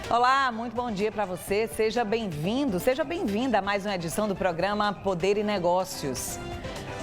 Olá, muito bom dia para você. Seja bem-vindo, seja bem-vinda a mais uma edição do programa Poder e Negócios.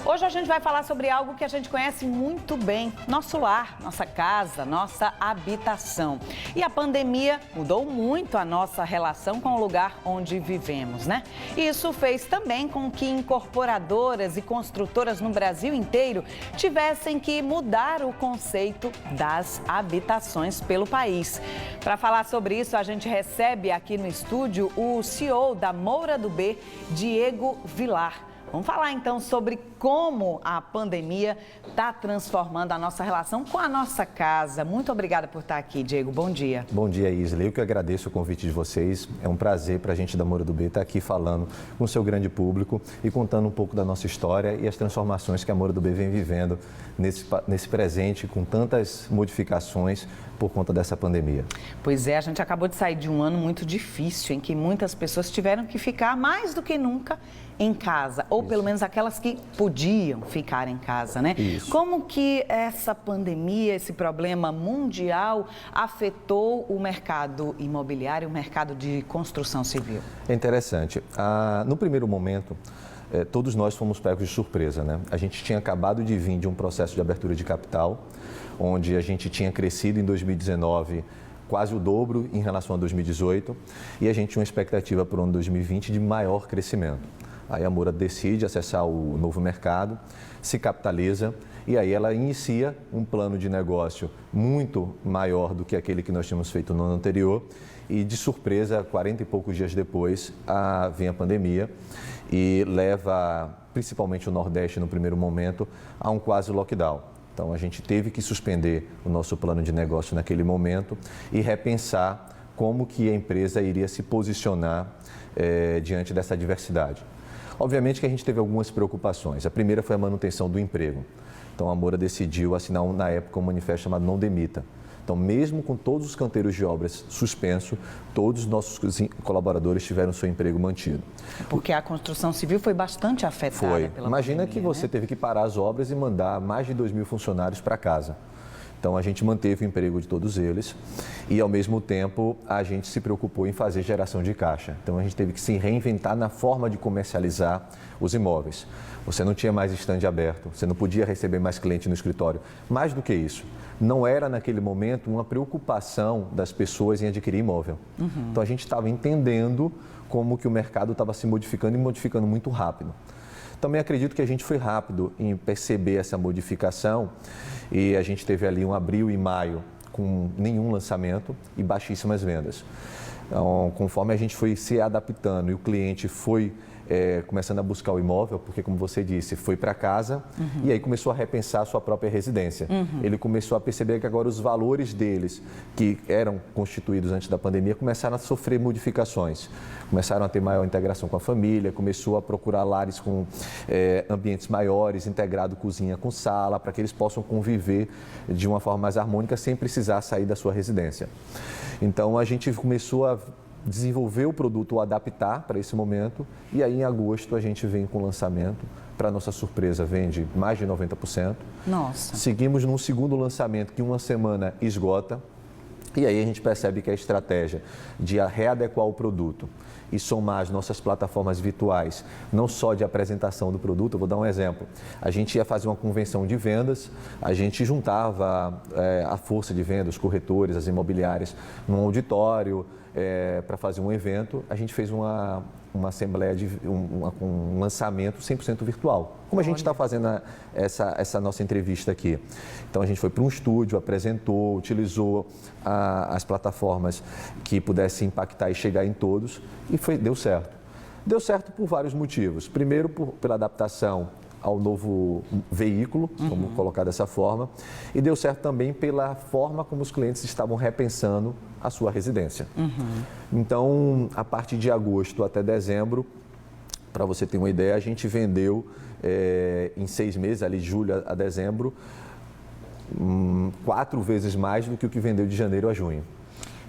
Hoje a gente vai falar sobre algo que a gente conhece muito bem, nosso lar, nossa casa, nossa habitação. E a pandemia mudou muito a nossa relação com o lugar onde vivemos, né? Isso fez também com que incorporadoras e construtoras no Brasil inteiro tivessem que mudar o conceito das habitações pelo país. Para falar sobre isso, a gente recebe aqui no estúdio o CEO da Moura do B, Diego Vilar. Vamos falar então sobre como a pandemia está transformando a nossa relação com a nossa casa. Muito obrigada por estar aqui, Diego. Bom dia. Bom dia, Isla. Eu que agradeço o convite de vocês. É um prazer para a gente da Moura do B estar aqui falando com o seu grande público e contando um pouco da nossa história e as transformações que a Moura do B vem vivendo nesse presente com tantas modificações por conta dessa pandemia. Pois é, a gente acabou de sair de um ano muito difícil, em que muitas pessoas tiveram que ficar mais do que nunca em casa, ou pelo menos aquelas que podiam ficar em casa, né? Isso. Como que essa pandemia, esse problema mundial afetou o mercado imobiliário, o mercado de construção civil? É interessante. No primeiro momento, todos nós fomos pegos de surpresa, né? A gente tinha acabado de vir de um processo de abertura de capital, onde a gente tinha crescido em 2019 quase o dobro em relação a 2018 e a gente tinha uma expectativa para o ano 2020 de maior crescimento. Aí a Moura decide acessar o novo mercado, se capitaliza e aí ela inicia um plano de negócio muito maior do que aquele que nós tínhamos feito no ano anterior e de surpresa, 40 e poucos dias depois, vem a pandemia e leva principalmente o Nordeste no primeiro momento a um quase lockdown. Então a gente teve que suspender o nosso plano de negócio naquele momento e repensar como que a empresa iria se posicionar diante dessa adversidade. Obviamente que a gente teve algumas preocupações. A primeira foi a manutenção do emprego. Então a Moura decidiu assinar na época um manifesto chamado Não Demita. Então, mesmo com todos os canteiros de obras suspensos, todos os nossos colaboradores tiveram seu emprego mantido. Porque a construção civil foi bastante afetada pela Imagina pandemia, que você teve que parar as obras e mandar mais de 2.000 funcionários para casa. Então, a gente manteve o emprego de todos eles e, ao mesmo tempo, a gente se preocupou em fazer geração de caixa. Então, a gente teve que se reinventar na forma de comercializar os imóveis. Você não tinha mais estande aberto, você não podia receber mais cliente no escritório. Mais do que isso, não era naquele momento uma preocupação das pessoas em adquirir imóvel. Então, a gente estava entendendo como que o mercado estava se modificando e modificando muito rápido. Também acredito que a gente foi rápido em perceber essa modificação e a gente teve ali um abril e maio com nenhum lançamento e baixíssimas vendas. Então, conforme a gente foi se adaptando e o cliente foi começando a buscar o imóvel, porque como você disse, foi para casa e aí começou a repensar a sua própria residência. Ele começou a perceber que agora os valores deles, que eram constituídos antes da pandemia, começaram a sofrer modificações. Começaram a ter maior integração com a família, começou a procurar lares com ambientes maiores, integrado cozinha com sala, para que eles possam conviver de uma forma mais harmônica sem precisar sair da sua residência. Então a gente começou a desenvolver o produto, ou adaptar para esse momento e aí em agosto a gente vem com o lançamento. Para nossa surpresa, vende mais de 90%. Nossa. Seguimos num segundo lançamento que uma semana esgota e aí a gente percebe que a estratégia de readequar o produto e somar as nossas plataformas virtuais, não só de apresentação do produto, eu vou dar um exemplo. A gente ia fazer uma convenção de vendas, a gente juntava a força de vendas, os corretores, as imobiliárias, num auditório para fazer um evento. A gente fez uma assembleia, um lançamento 100% virtual, como a gente está fazendo essa nossa entrevista aqui. Então a gente foi para um estúdio, apresentou, utilizou as plataformas que pudessem impactar e chegar em todos e deu certo. Deu certo por vários motivos. Primeiro, pela adaptação ao novo veículo, vamos colocar dessa forma, e deu certo também pela forma como os clientes estavam repensando a sua residência. Então, a partir de agosto até dezembro, para você ter uma ideia, a gente vendeu em 6 meses, ali de julho a dezembro, 4 vezes mais do que o que vendeu de janeiro a junho.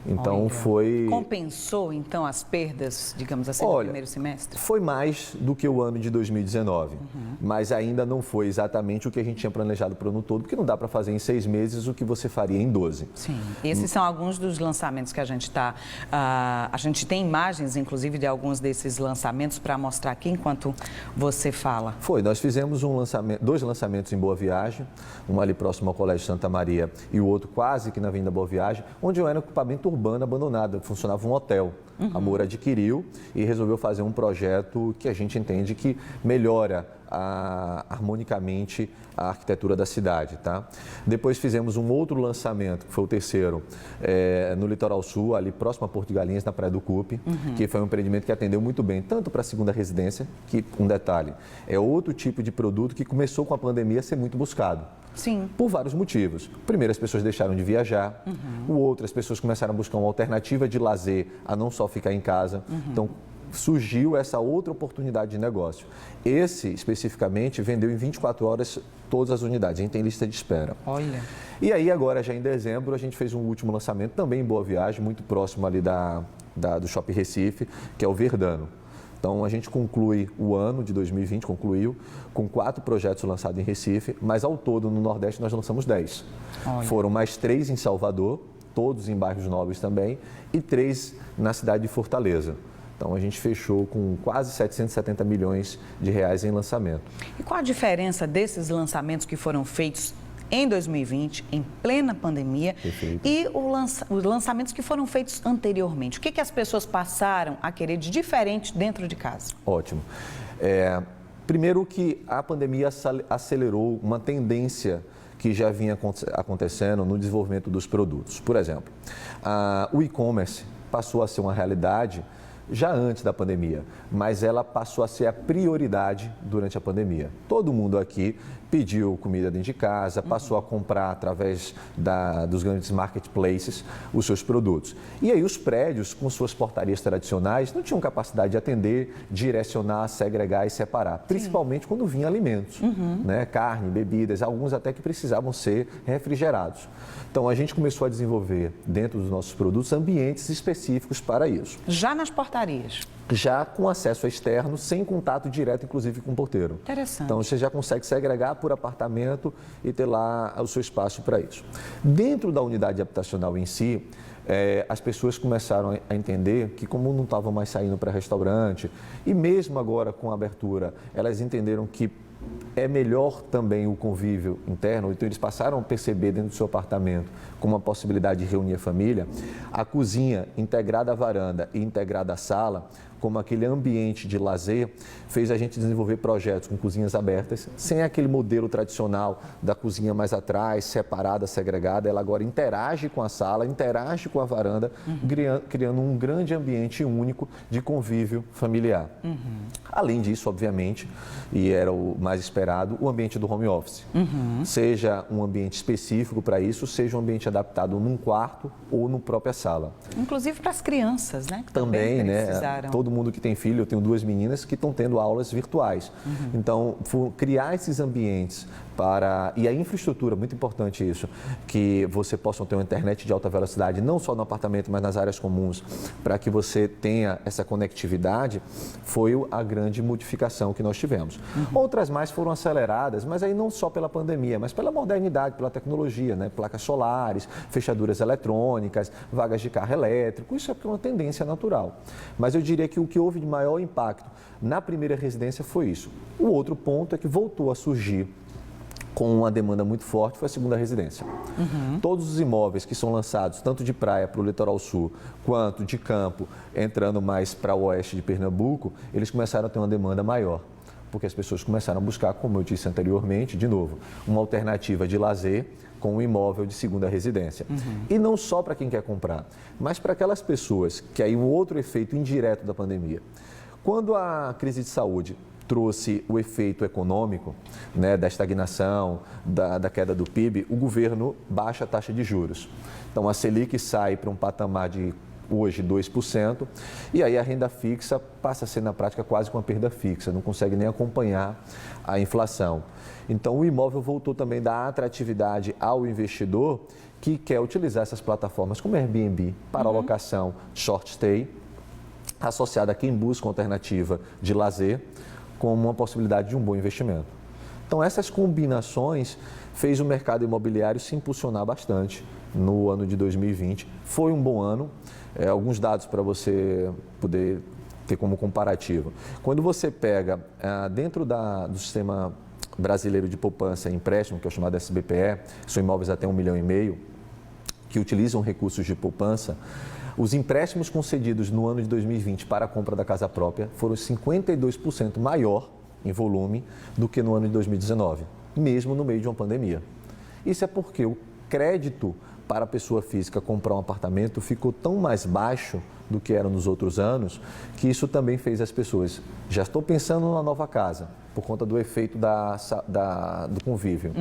Então, Olha, foi... Compensou, então, as perdas, digamos assim, do primeiro semestre? Foi mais do que o ano de 2019, mas ainda não foi exatamente o que a gente tinha planejado para o ano todo, porque não dá para fazer em 6 meses o que você faria em 12. Sim, esses são alguns dos lançamentos que a gente está... a gente tem imagens, inclusive, de alguns desses lançamentos para mostrar aqui enquanto você fala. Nós fizemos 2 lançamentos em Boa Viagem, um ali próximo ao Colégio Santa Maria e o outro quase que na Avenida Boa Viagem, onde era um equipamento urbano abandonado, funcionava um hotel. A Moura adquiriu e resolveu fazer um projeto que a gente entende que melhora harmonicamente a arquitetura da cidade, tá? Depois fizemos um outro lançamento, que foi o terceiro, no Litoral Sul, ali próximo a Porto de Galinhas, na Praia do Cupe, que foi um empreendimento que atendeu muito bem, tanto para a segunda residência, que, um detalhe, é outro tipo de produto que começou com a pandemia a ser muito buscado. Sim. Por vários motivos. Primeiro, as pessoas deixaram de viajar. O outro, as pessoas começaram a buscar uma alternativa de lazer, a não só ficar em casa. Então, surgiu essa outra oportunidade de negócio. Esse, especificamente, vendeu em 24 horas todas as unidades. A gente tem lista de espera. Olha. E aí, agora, já em dezembro, a gente fez um último lançamento, também em Boa Viagem, muito próximo ali do Shopping Recife, que é o Verdano. Então, a gente conclui o ano de 2020, concluiu, com 4 projetos lançados em Recife, mas ao todo, no Nordeste, nós lançamos 10. Olha. Foram mais 3 em Salvador, todos em bairros nobres também, e 3 na cidade de Fortaleza. Então, a gente fechou com quase 770 milhões de reais em lançamento. E qual a diferença desses lançamentos que foram feitos em 2020, em plena pandemia, Perfeito. E os lançamentos que foram feitos anteriormente? O que as pessoas passaram a querer de diferente dentro de casa? Ótimo. Primeiro que a pandemia acelerou uma tendência que já vinha acontecendo no desenvolvimento dos produtos. Por exemplo, o e-commerce passou a ser uma realidade já antes da pandemia, mas ela passou a ser a prioridade durante a pandemia. Todo mundo aqui pediu comida dentro de casa, passou a comprar através dos grandes marketplaces os seus produtos. E aí os prédios, com suas portarias tradicionais, não tinham capacidade de atender, direcionar, segregar e separar, principalmente quando vinha alimentos, né? Carne, bebidas, alguns até que precisavam ser refrigerados. Então, a gente começou a desenvolver, dentro dos nossos produtos, ambientes específicos para isso. Já nas portarias? Já com acesso externo, sem contato direto, inclusive, com o porteiro. Interessante. Então, você já consegue segregar por apartamento e ter lá o seu espaço para isso. Dentro da unidade habitacional em si, as pessoas começaram a entender que, como não estavam mais saindo para restaurante, e mesmo agora com a abertura, elas entenderam que é melhor também o convívio interno, então eles passaram a perceber dentro do seu apartamento como uma possibilidade de reunir a família, a cozinha integrada à varanda e integrada à sala, como aquele ambiente de lazer, fez a gente desenvolver projetos com cozinhas abertas, sem aquele modelo tradicional da cozinha mais atrás, separada, segregada. Ela agora interage com a sala, interage com a varanda, criando um grande ambiente único de convívio familiar. Além disso, obviamente, e era o mais esperado, o ambiente do home office. Seja um ambiente específico para isso, seja um ambiente adaptado num quarto ou na própria sala. Inclusive para as crianças, né? Que também, né? Precisaram. Todo mundo que tem filho, eu tenho 2 meninas que estão tendo aulas virtuais. Então, criar esses ambientes e a infraestrutura, muito importante isso, que você possa ter uma internet de alta velocidade, não só no apartamento, mas nas áreas comuns, para que você tenha essa conectividade, foi a grande modificação que nós tivemos. Outras mais foram aceleradas, mas aí não só pela pandemia, mas pela modernidade, pela tecnologia, né? Placas solares, fechaduras eletrônicas, vagas de carro elétrico, isso é uma tendência natural. Mas eu diria que o que houve de maior impacto na primeira residência foi isso. O outro ponto é que voltou a surgir com uma demanda muito forte, foi a segunda residência. Todos os imóveis que são lançados, tanto de praia para o litoral sul, quanto de campo, entrando mais para o oeste de Pernambuco, eles começaram a ter uma demanda maior, porque as pessoas começaram a buscar, como eu disse anteriormente, de novo, uma alternativa de lazer com um imóvel de segunda residência. E não só para quem quer comprar, mas para aquelas pessoas, que aí um outro efeito indireto da pandemia. Quando a crise de saúde trouxe o efeito econômico, né, da estagnação, da queda do PIB, o governo baixa a taxa de juros. Então, a Selic sai para um patamar de, hoje, 2%, e aí a renda fixa passa a ser, na prática, quase com uma perda fixa, não consegue nem acompanhar a inflação. Então, o imóvel voltou também a dar atratividade ao investidor, que quer utilizar essas plataformas como Airbnb para alocação short stay, associada a quem busca uma alternativa de lazer, como uma possibilidade de um bom investimento. Então, essas combinações fez o mercado imobiliário se impulsionar bastante no ano de 2020. Foi um bom ano. Alguns dados para você poder ter como comparativo. Quando você pega dentro do sistema brasileiro de poupança e empréstimo, que é o chamado SBPE, são imóveis até 1,5 milhão, que utilizam recursos de poupança, os empréstimos concedidos no ano de 2020 para a compra da casa própria foram 52% maior em volume do que no ano de 2019, mesmo no meio de uma pandemia. Isso é porque o crédito para a pessoa física comprar um apartamento ficou tão mais baixo do que era nos outros anos, que isso também fez as pessoas, já estou pensando numa nova casa, por conta do efeito do convívio.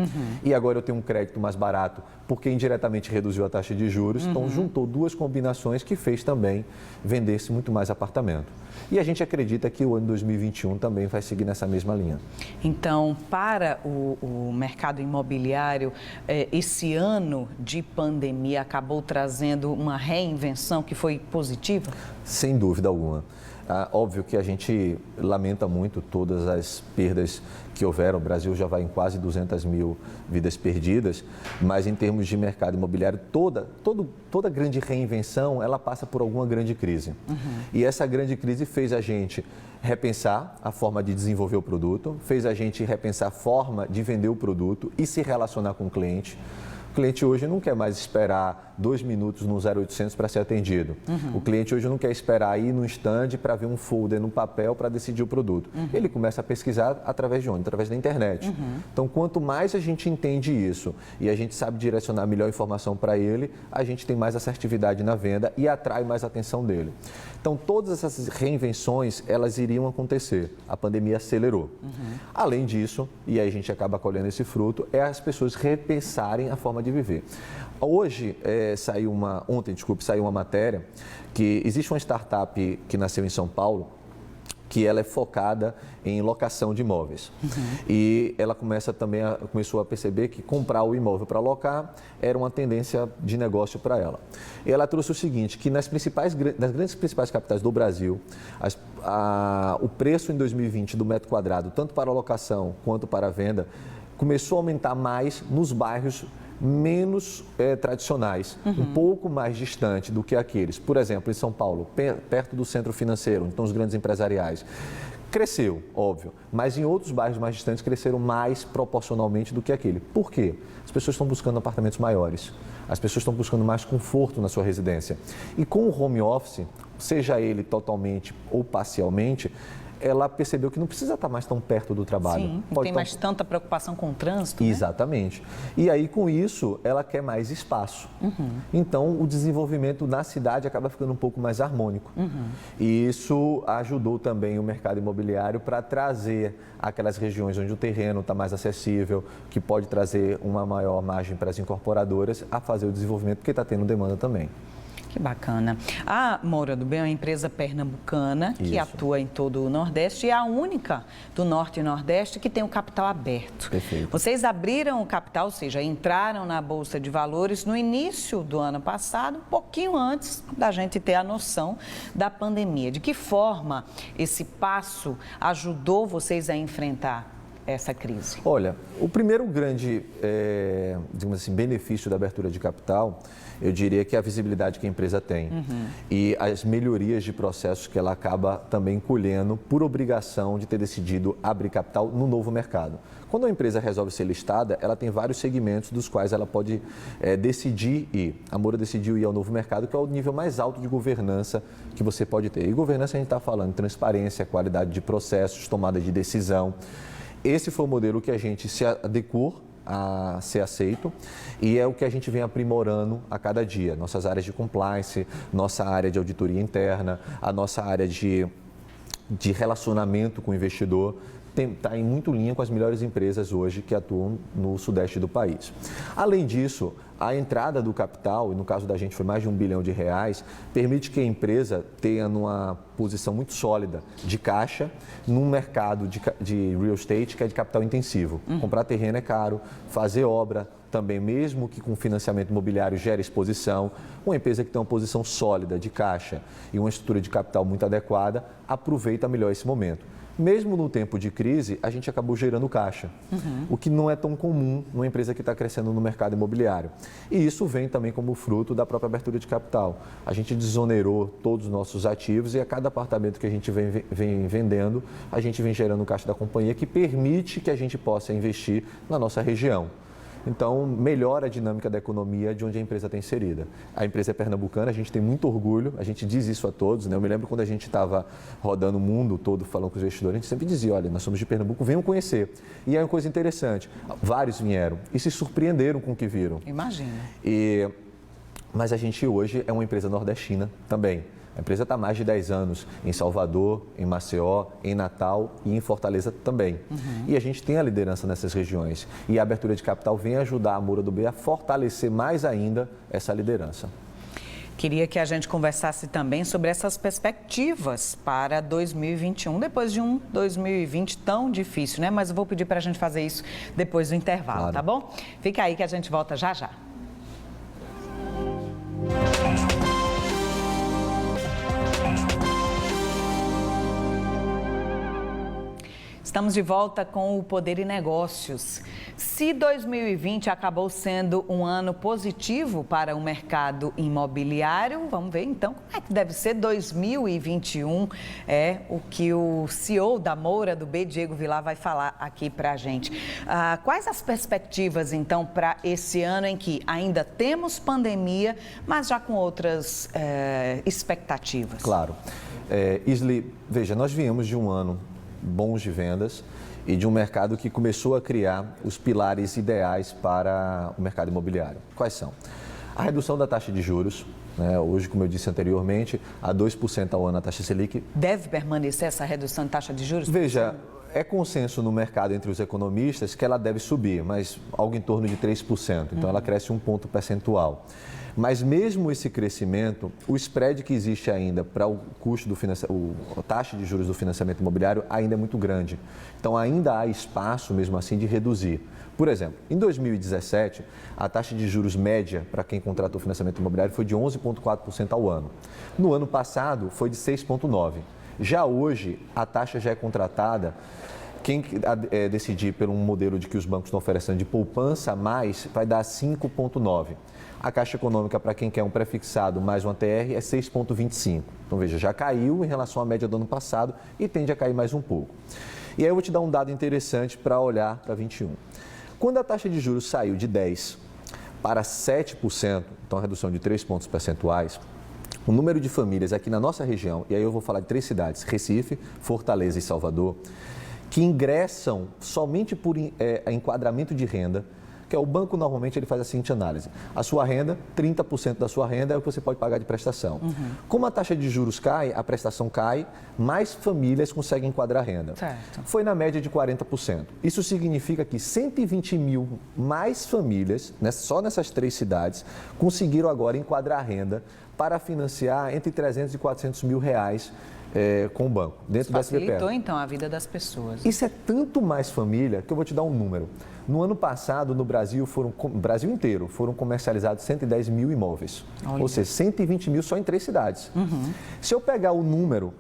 E agora eu tenho um crédito mais barato, porque indiretamente reduziu a taxa de juros, então juntou duas combinações que fez também vender-se muito mais apartamento. E a gente acredita que o ano 2021 também vai seguir nessa mesma linha. Então, para o mercado imobiliário, esse ano de pandemia acabou trazendo uma reinvenção que foi positiva? Sem dúvida alguma. Óbvio que a gente lamenta muito todas as perdas que houveram. O Brasil já vai em quase 200 mil vidas perdidas, mas em termos de mercado imobiliário, toda grande reinvenção, ela passa por alguma grande crise. E essa grande crise fez a gente repensar a forma de desenvolver o produto, fez a gente repensar a forma de vender o produto e se relacionar com o cliente. O cliente hoje não quer mais esperar 2 minutos no 0800 para ser atendido. O cliente hoje não quer esperar ir no stand para ver um folder no papel para decidir o produto. Ele começa a pesquisar através de onde? Através da internet. Então, quanto mais a gente entende isso e a gente sabe direcionar melhor informação para ele, a gente tem mais assertividade na venda e atrai mais a atenção dele. Então, todas essas reinvenções, elas iriam acontecer. A pandemia acelerou. Além disso, e aí a gente acaba colhendo esse fruto, é as pessoas repensarem a forma de viver. Hoje, saiu uma matéria que existe uma startup que nasceu em São Paulo, que ela é focada em locação de imóveis. E ela começou a perceber que comprar o imóvel para alocar era uma tendência de negócio para ela. E ela trouxe o seguinte, que nas grandes principais capitais do Brasil, o preço em 2020 do metro quadrado, tanto para alocação quanto para venda, começou a aumentar mais nos bairros menos tradicionais, um pouco mais distante do que aqueles. Por exemplo, em São Paulo, perto do centro financeiro, então os grandes empresariais. Cresceu, óbvio, mas em outros bairros mais distantes cresceram mais proporcionalmente do que aquele. Por quê? As pessoas estão buscando apartamentos maiores, as pessoas estão buscando mais conforto na sua residência. E com o home office, seja ele totalmente ou parcialmente, ela percebeu que não precisa estar mais tão perto do trabalho. Sim, não tem mais tanta preocupação com o trânsito, Exatamente. Né? E aí, com isso, ela quer mais espaço. Então, o desenvolvimento na cidade acaba ficando um pouco mais harmônico. E isso ajudou também o mercado imobiliário para trazer aquelas regiões onde o terreno está mais acessível, que pode trazer uma maior margem para as incorporadoras a fazer o desenvolvimento, porque está tendo demanda também. Que bacana. A Moura do Bem é uma empresa pernambucana que atua em todo o Nordeste e é a única do Norte e Nordeste que tem o capital aberto. Perfeito. Vocês abriram o capital, ou seja, entraram na Bolsa de Valores no início do ano passado, um pouquinho antes da gente ter a noção da pandemia. De que forma esse passo ajudou vocês a enfrentar essa crise? Olha, o primeiro grande, digamos assim, benefício da abertura de capital, eu diria que é a visibilidade que a empresa tem e as melhorias de processos que ela acaba também colhendo por obrigação de ter decidido abrir capital no novo mercado. Quando a empresa resolve ser listada, ela tem vários segmentos dos quais ela pode decidir ir. A Moura decidiu ir ao novo mercado, que é o nível mais alto de governança que você pode ter. E governança a gente está falando de transparência, qualidade de processos, tomada de decisão. Esse foi o modelo que a gente se adequou a ser aceito e é o que a gente vem aprimorando a cada dia. Nossas áreas de compliance, nossa área de auditoria interna, a nossa área de relacionamento com o investidor, está em muito linha com as melhores empresas hoje que atuam no sudeste do país. Além disso, a entrada do capital, e no caso da gente foi mais de R$1 bilhão, permite que a empresa tenha uma posição muito sólida de caixa num mercado de real estate que é de capital intensivo. Comprar terreno é caro, fazer obra também, mesmo que com financiamento imobiliário gere exposição, uma empresa que tem uma posição sólida de caixa e uma estrutura de capital muito adequada, aproveita melhor esse momento. Mesmo no tempo de crise, a gente acabou gerando caixa, o que não é tão comum numa empresa que está crescendo no mercado imobiliário. E isso vem também como fruto da própria abertura de capital. A gente desonerou todos os nossos ativos e a cada apartamento que a gente vem vendendo, a gente vem gerando caixa da companhia que permite que a gente possa investir na nossa região. Então, melhora a dinâmica da economia de onde a empresa está inserida. A empresa é pernambucana, a gente tem muito orgulho, a gente diz isso a todos, né? Eu me lembro quando a gente estava rodando o mundo todo falando com os investidores, a gente sempre dizia, olha, nós somos de Pernambuco, venham conhecer. E é uma coisa interessante, vários vieram e se surpreenderam com o que viram. Imagina. Mas a gente hoje é uma empresa nordestina também. A empresa está há mais de 10 anos em Salvador, em Maceió, em Natal e em Fortaleza também. E a gente tem a liderança nessas regiões. E a abertura de capital vem ajudar a Moura do B a fortalecer mais ainda essa liderança. Queria que a gente conversasse também sobre essas perspectivas para 2021, depois de um 2020 tão difícil, né? Mas eu vou pedir para a gente fazer isso depois do intervalo, claro. Tá bom? Fica aí que a gente volta já já. Estamos de volta com o Poder e Negócios. Se 2020 acabou sendo um ano positivo para o mercado imobiliário, vamos ver então como é que deve ser 2021. É o que o CEO da Moura do B, Diego Vilar, vai falar aqui para a gente. Quais as perspectivas então para esse ano em que ainda temos pandemia, mas já com outras expectativas? Claro. Isli, veja, nós viemos de um ano bons de vendas e de um mercado que começou a criar os pilares ideais para o mercado imobiliário. Quais são? A redução da taxa de juros, né? Hoje, como eu disse anteriormente, a 2% ao ano a taxa Selic. Deve permanecer essa redução de taxa de juros? Veja, é consenso no mercado entre os economistas que ela deve subir, mas algo em torno de 3%, então ela cresce 1 ponto percentual. Mas mesmo esse crescimento, o spread que existe ainda para o custo do a taxa de juros do financiamento imobiliário ainda é muito grande. Então ainda há espaço mesmo assim de reduzir. Por exemplo, em 2017, a taxa de juros média para quem contratou financiamento imobiliário foi de 11,4% ao ano. No ano passado foi de 6,9%. Já hoje, a taxa já é contratada. Quem decidir pelo modelo de que os bancos estão oferecendo de poupança a mais, vai dar 5,9%. A Caixa Econômica, para quem quer um prefixado mais uma TR, é 6,25%. Então, veja, já caiu em relação à média do ano passado e tende a cair mais um pouco. E aí eu vou te dar um dado interessante para olhar para 21. Quando a taxa de juros saiu de 10% para 7%, então a redução de 3 pontos percentuais, o número de famílias aqui na nossa região, e aí eu vou falar de 3 cidades, Recife, Fortaleza e Salvador, que ingressam somente por enquadramento de renda, que é o banco normalmente ele faz a seguinte análise. A sua renda, 30% da sua renda é o que você pode pagar de prestação. Como a taxa de juros cai, a prestação cai, mais famílias conseguem enquadrar a renda. Certo. Foi na média de 40%. Isso significa que 120 mil mais famílias, só nessas 3 cidades, conseguiram agora enquadrar a renda para financiar entre 300 e 400 mil reais com o banco, dentro da SBPE. Facilitou, então, a vida das pessoas. Isso é tanto mais família que eu vou te dar um número. No ano passado, no Brasil inteiro, foram comercializados 110 mil imóveis. Olha. Ou seja, 120 mil só em 3 cidades. Se eu pegar o número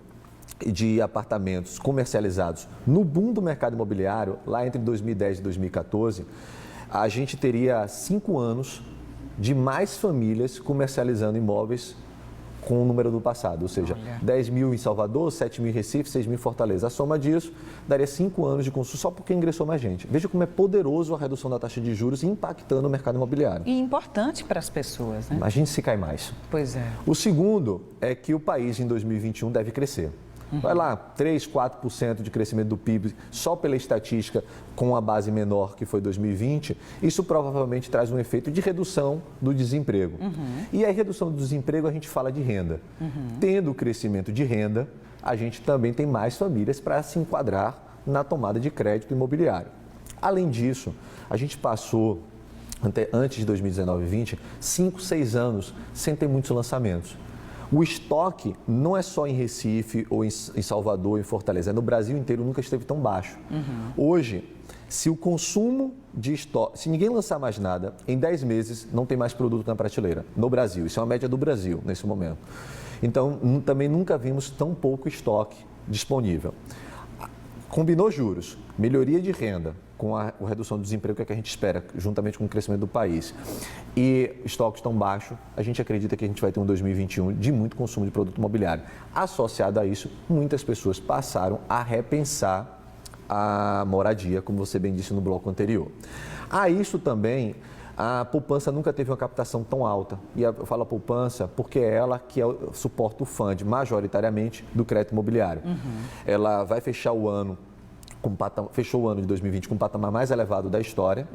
de apartamentos comercializados no boom do mercado imobiliário, lá entre 2010 e 2014, a gente teria 5 anos de mais famílias comercializando imóveis com o número do passado, ou seja, 10 mil em Salvador, 7 mil em Recife, 6 mil em Fortaleza. A soma disso daria 5 anos de consumo só porque ingressou mais gente. Veja como é poderoso a redução da taxa de juros impactando o mercado imobiliário. E importante para as pessoas, né? Imagine se cai mais. Pois é. O segundo é que o país em 2021 deve crescer. Vai lá, 3, 4% de crescimento do PIB só pela estatística com a base menor que foi 2020, isso provavelmente traz um efeito de redução do desemprego. E a redução do desemprego a gente fala de renda. Tendo o crescimento de renda, a gente também tem mais famílias para se enquadrar na tomada de crédito imobiliário. Além disso, a gente passou, antes de 2019 e 2020, 5, 6 anos sem ter muitos lançamentos. O estoque não é só em Recife ou em Salvador, em Fortaleza, no Brasil inteiro nunca esteve tão baixo. Hoje, Se o consumo de estoque, se ninguém lançar mais nada, em 10 meses não tem mais produto na prateleira, no Brasil. Isso é uma média do Brasil nesse momento. Então, também nunca vimos tão pouco estoque disponível. Combinou juros, melhoria de renda, com a redução do desemprego que a gente espera, juntamente com o crescimento do país, e estoques tão baixos, a gente acredita que a gente vai ter um 2021 de muito consumo de produto imobiliário. Associado a isso, muitas pessoas passaram a repensar a moradia, como você bem disse no bloco anterior. A isso também, a poupança nunca teve uma captação tão alta. E eu falo a poupança porque é ela que suporta o fundo, majoritariamente, do crédito imobiliário. Ela vai fechar o ano, fechou o ano de 2020 com o patamar mais elevado da história,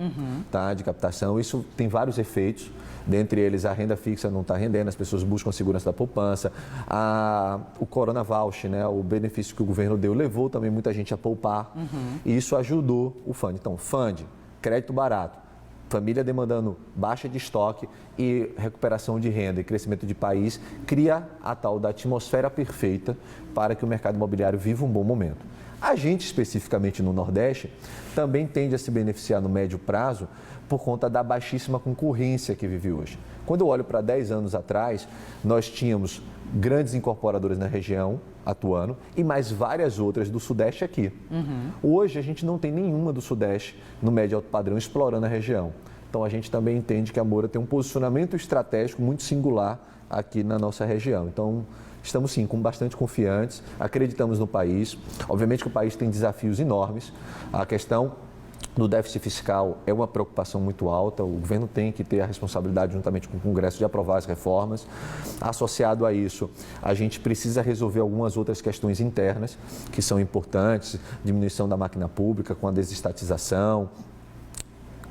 tá, de captação. Isso tem vários efeitos, dentre eles a renda fixa não está rendendo, as pessoas buscam a segurança da poupança, o Corona Voucher, né, o benefício que o governo deu, levou também muita gente a poupar, e isso ajudou o fundo. Então, fundo, crédito barato, família demandando baixa de estoque e recuperação de renda e crescimento de país, cria a tal da atmosfera perfeita para que o mercado imobiliário viva um bom momento. A gente, especificamente no Nordeste, também tende a se beneficiar no médio prazo por conta da baixíssima concorrência que vive hoje. Quando eu olho para 10 anos atrás, nós tínhamos grandes incorporadoras na região atuando e mais várias outras do Sudeste aqui. Hoje, a gente não tem nenhuma do Sudeste no médio e alto padrão explorando a região. Então, a gente também entende que a Moura tem um posicionamento estratégico muito singular aqui na nossa região. Então, estamos sim, bastante confiantes, acreditamos no país. Obviamente que o país tem desafios enormes. A questão do déficit fiscal é uma preocupação muito alta. O governo tem que ter a responsabilidade, juntamente com o Congresso, de aprovar as reformas. Associado a isso, a gente precisa resolver algumas outras questões internas que são importantes, diminuição da máquina pública com a desestatização,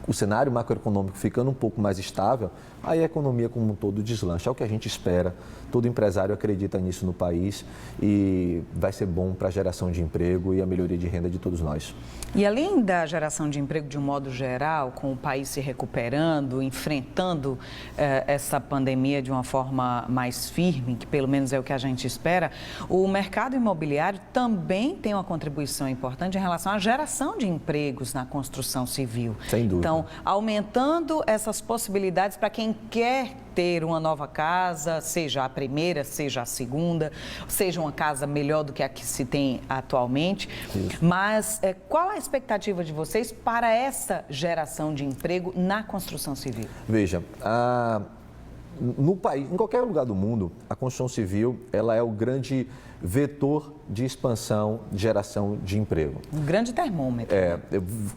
o cenário macroeconômico ficando um pouco mais estável, aí a economia como um todo deslancha. É o que a gente espera, todo empresário acredita nisso no país e vai ser bom para a geração de emprego e a melhoria de renda de todos nós. E além da geração de emprego de um modo geral, com o país se recuperando, enfrentando essa pandemia de uma forma mais firme, que pelo menos é o que a gente espera, o mercado imobiliário também tem uma contribuição importante em relação à geração de empregos na construção civil. Sem dúvida. Então, aumentando essas possibilidades para quem quer ter uma nova casa, seja a primeira, seja a segunda, seja uma casa melhor do que a que se tem atualmente. Isso. Mas qual a expectativa de vocês para essa geração de emprego na construção civil? Veja, no país, em qualquer lugar do mundo, a construção civil ela é o grande vetor de expansão, de geração de emprego. Um grande termômetro.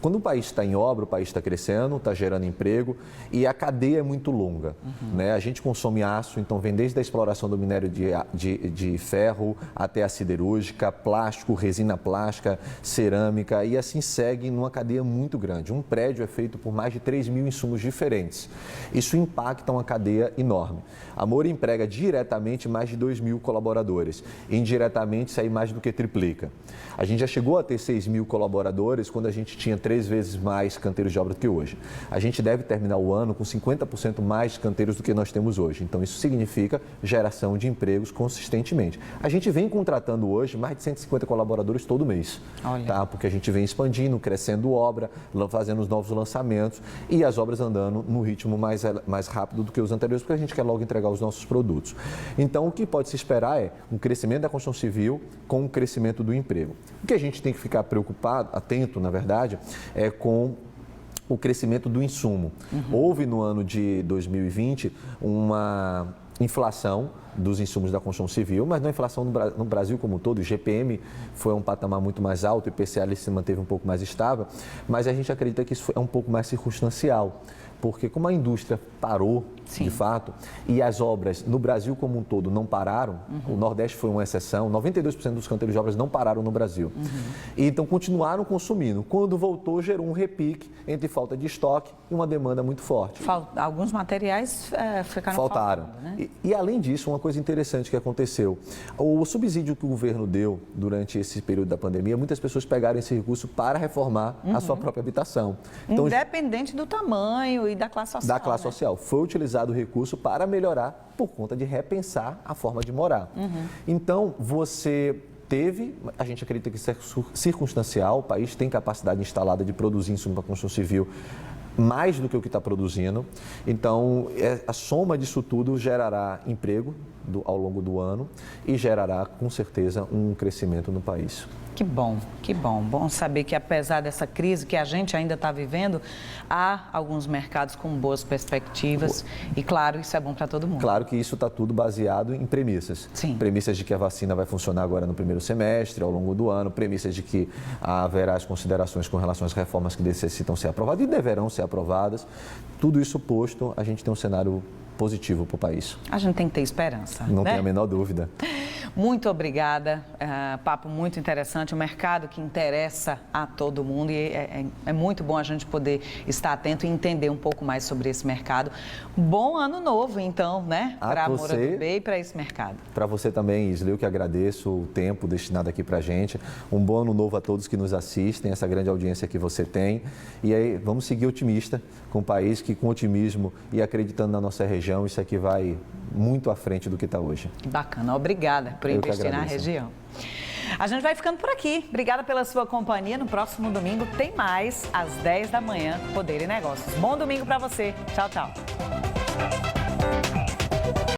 Quando o país está em obra, o país está crescendo, está gerando emprego e a cadeia é muito longa. Né? A gente consome aço, então vem desde a exploração do minério de ferro até a siderúrgica, plástico, resina plástica, cerâmica e assim segue numa cadeia muito grande. Um prédio é feito por mais de 3.000 insumos diferentes. Isso impacta uma cadeia enorme. A Moura emprega diretamente mais de 2.000 colaboradores. Indiretamente, isso aí mais do que triplica. A gente já chegou a ter 6.000 colaboradores quando a gente tinha 3 vezes mais canteiros de obra do que hoje. A gente deve terminar o ano com 50% mais canteiros do que nós temos hoje. Então, isso significa geração de empregos consistentemente. A gente vem contratando hoje mais de 150 colaboradores todo mês. Tá? Porque a gente vem expandindo, crescendo obra, fazendo os novos lançamentos e as obras andando no ritmo mais rápido do que os anteriores, porque a gente quer logo entregar os nossos produtos. Então, o que pode se esperar é um crescimento da construção civil com o crescimento do emprego. O que a gente tem que ficar preocupado, atento, na verdade, é com o crescimento do insumo. Houve no ano de 2020 uma inflação dos insumos da construção civil, mas não a inflação no Brasil como um todo. O GPM foi um patamar muito mais alto, o IPCA se manteve um pouco mais estável, mas a gente acredita que isso é um pouco mais circunstancial. Porque como a indústria parou, de fato, e as obras no Brasil como um todo não pararam, o Nordeste foi uma exceção, 92% dos canteiros de obras não pararam no Brasil. E, então, continuaram consumindo. Quando voltou, gerou um repique entre falta de estoque e uma demanda muito forte. Alguns materiais ficaram faltaram. Né? E, além disso, uma coisa interessante que aconteceu, o subsídio que o governo deu durante esse período da pandemia, muitas pessoas pegaram esse recurso para reformar a sua própria habitação. Então, independente do tamanho e da classe social. Da classe social. Foi utilizado o recurso para melhorar por conta de repensar a forma de morar. Então, você teve, a gente acredita que isso é circunstancial, o país tem capacidade instalada de produzir insumo para a construção civil mais do que o que está produzindo. Então, a soma disso tudo gerará emprego ao longo do ano e gerará, com certeza, um crescimento no país. Que bom, que bom. Bom saber que, apesar dessa crise que a gente ainda está vivendo, há alguns mercados com boas perspectivas e, claro, isso é bom para todo mundo. Claro que isso está tudo baseado em premissas. Sim. Premissas de que a vacina vai funcionar agora no primeiro semestre, ao longo do ano, premissas de que haverá as considerações com relação às reformas que necessitam ser aprovadas e deverão ser aprovadas. Tudo isso posto, a gente tem um cenário positivo para o país. A gente tem que ter esperança, Não né? tem a menor dúvida. Muito obrigada, papo muito interessante, um mercado que interessa a todo mundo e é muito bom a gente poder estar atento e entender um pouco mais sobre esse mercado. Bom ano novo, então, né? Para a Moura do Bey e para esse mercado. Para você também, Isla, eu que agradeço o tempo destinado aqui para a gente. Um bom ano novo a todos que nos assistem, essa grande audiência que você tem. E aí, vamos seguir otimista com o país, que com otimismo e acreditando na nossa região, isso aqui vai muito à frente do que está hoje. Que bacana, obrigada por investir na região. A gente vai ficando por aqui. Obrigada pela sua companhia. No próximo domingo tem mais, às 10 da manhã, Poder e Negócios. Bom domingo para você. Tchau, tchau.